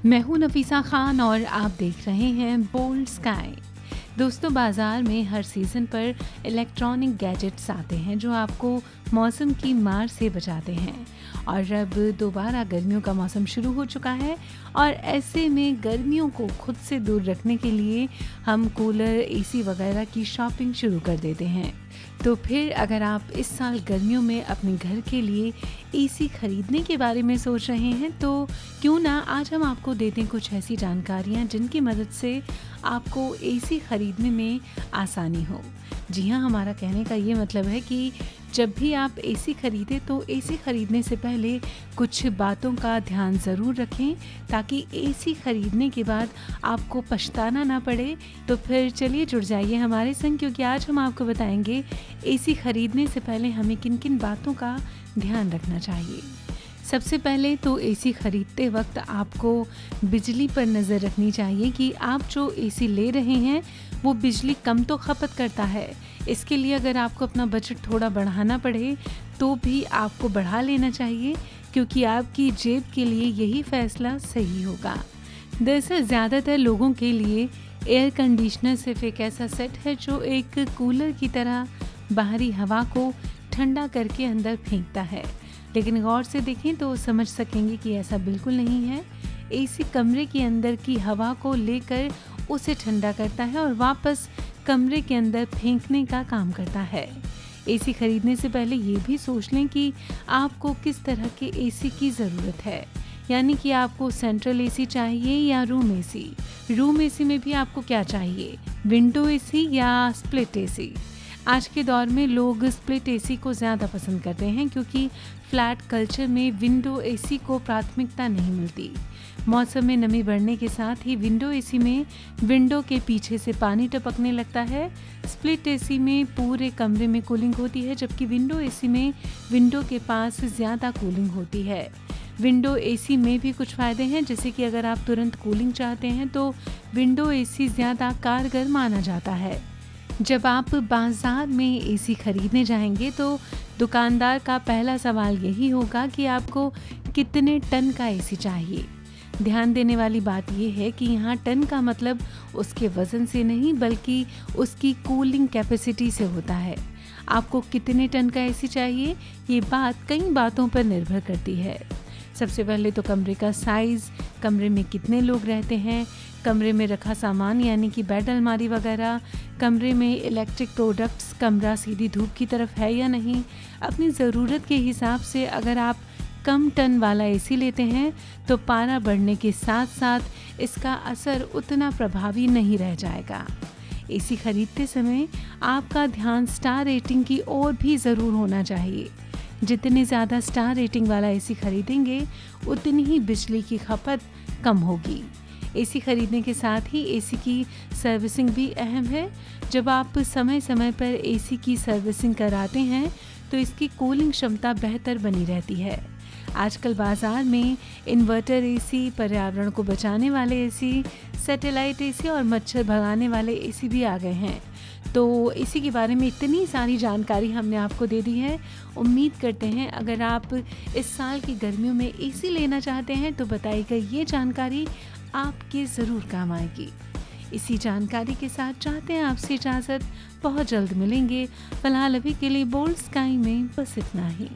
मैं हूं नफीसा खान और आप देख रहे हैं बोल्ड स्काई। दोस्तों, बाजार में हर सीज़न पर इलेक्ट्रॉनिक गैजेट्स आते हैं जो आपको मौसम की मार से बचाते हैं। और अब दोबारा गर्मियों का मौसम शुरू हो चुका है और ऐसे में गर्मियों को खुद से दूर रखने के लिए हम कूलर, एसी वगैरह की शॉपिंग शुरू कर देते हैं। तो फिर अगर आप इस साल गर्मियों में अपने घर के लिए एसी खरीदने के बारे में सोच रहे हैं तो क्यों ना आज हम आपको देते हैं कुछ ऐसी जानकारियां जिनकी मदद से आपको एसी खरीदने में आसानी हो। जी हाँ, हमारा कहने का ये मतलब है कि जब भी आप एसी खरीदें तो एसी खरीदने से पहले कुछ बातों का ध्यान ज़रूर रखें ताकि एसी खरीदने के बाद आपको पछताना ना पड़े। तो फिर चलिए जुड़ जाइए हमारे संग, क्योंकि आज हम आपको बताएंगे एसी खरीदने से पहले हमें किन किन बातों का ध्यान रखना चाहिए। सबसे पहले तो एसी खरीदते वक्त आपको बिजली पर नज़र रखनी चाहिए कि आप जो एसी ले रहे हैं वो बिजली कम तो खपत करता है। इसके लिए अगर आपको अपना बजट थोड़ा बढ़ाना पड़े तो भी आपको बढ़ा लेना चाहिए, क्योंकि आपकी जेब के लिए यही फैसला सही होगा। दरअसल ज़्यादातर लोगों के लिए एयर कंडीशनर सिर्फ एक ऐसा सेट है जो एक कूलर की तरह बाहरी हवा को ठंडा करके अंदर फेंकता है, लेकिन गौर से देखें तो समझ सकेंगे कि ऐसा बिल्कुल नहीं है। एसी कमरे के अंदर की हवा को लेकर उसे ठंडा करता है और वापस कमरे के अंदर फेंकने का काम करता है। एसी खरीदने से पहले ये भी सोच लें कि आपको किस तरह के एसी की ज़रूरत है, यानी कि आपको सेंट्रल एसी चाहिए या रूम एसी। रूम एसी में भी आपको क्या चाहिए, विंडो एसी या स्प्लिट एसी। आज के दौर में लोग स्प्लिट एसी को ज़्यादा पसंद करते हैं क्योंकि फ्लैट कल्चर में विंडो एसी को प्राथमिकता नहीं मिलती। मौसम में नमी बढ़ने के साथ ही विंडो एसी में विंडो के पीछे से पानी टपकने लगता है। स्प्लिट एसी में पूरे कमरे में कूलिंग होती है, जबकि विंडो एसी में विंडो के पास ज़्यादा कूलिंग होती है। विंडो एसी में भी कुछ फ़ायदे हैं, जैसे कि अगर आप तुरंत कूलिंग चाहते हैं तो विंडो एसी ज़्यादा कारगर माना जाता है। जब आप बाज़ार में एसी खरीदने जाएंगे तो दुकानदार का पहला सवाल यही होगा कि आपको कितने टन का एसी चाहिए। ध्यान देने वाली बात यह है कि यहाँ टन का मतलब उसके वज़न से नहीं बल्कि उसकी कूलिंग कैपेसिटी से होता है। आपको कितने टन का एसी चाहिए ये बात कई बातों पर निर्भर करती है। सबसे पहले तो कमरे का साइज़, कमरे में कितने लोग रहते हैं, कमरे में रखा सामान यानी कि बेड, अलमारी वगैरह, कमरे में इलेक्ट्रिक प्रोडक्ट्स, कमरा सीधी धूप की तरफ है या नहीं। अपनी ज़रूरत के हिसाब से अगर आप कम टन वाला एसी लेते हैं तो पारा बढ़ने के साथ साथ इसका असर उतना प्रभावी नहीं रह जाएगा। एसी खरीदते समय आपका ध्यान स्टार रेटिंग की ओर भी ज़रूर होना चाहिए। जितने ज़्यादा स्टार रेटिंग वाला एसी खरीदेंगे उतनी ही बिजली की खपत कम होगी। एसी खरीदने के साथ ही एसी की सर्विसिंग भी अहम है। जब आप समय समय पर एसी की सर्विसिंग कराते हैं तो इसकी कूलिंग क्षमता बेहतर बनी रहती है। आजकल बाज़ार में इन्वर्टर एसी, पर्यावरण को बचाने वाले एसी, सैटेलाइट एसी और मच्छर भगाने वाले एसी भी आ गए हैं। तो इसी के बारे में इतनी सारी जानकारी हमने आपको दे दी है। उम्मीद करते हैं अगर आप इस साल की गर्मियों में एसी लेना चाहते हैं तो बताई गई ये जानकारी आपके ज़रूर काम आएगी। इसी जानकारी के साथ चाहते हैं आपसे इजाज़त, बहुत जल्द मिलेंगे। फ़िलहाल अभी के लिए बोल्ड स्काई में बस इतना ही।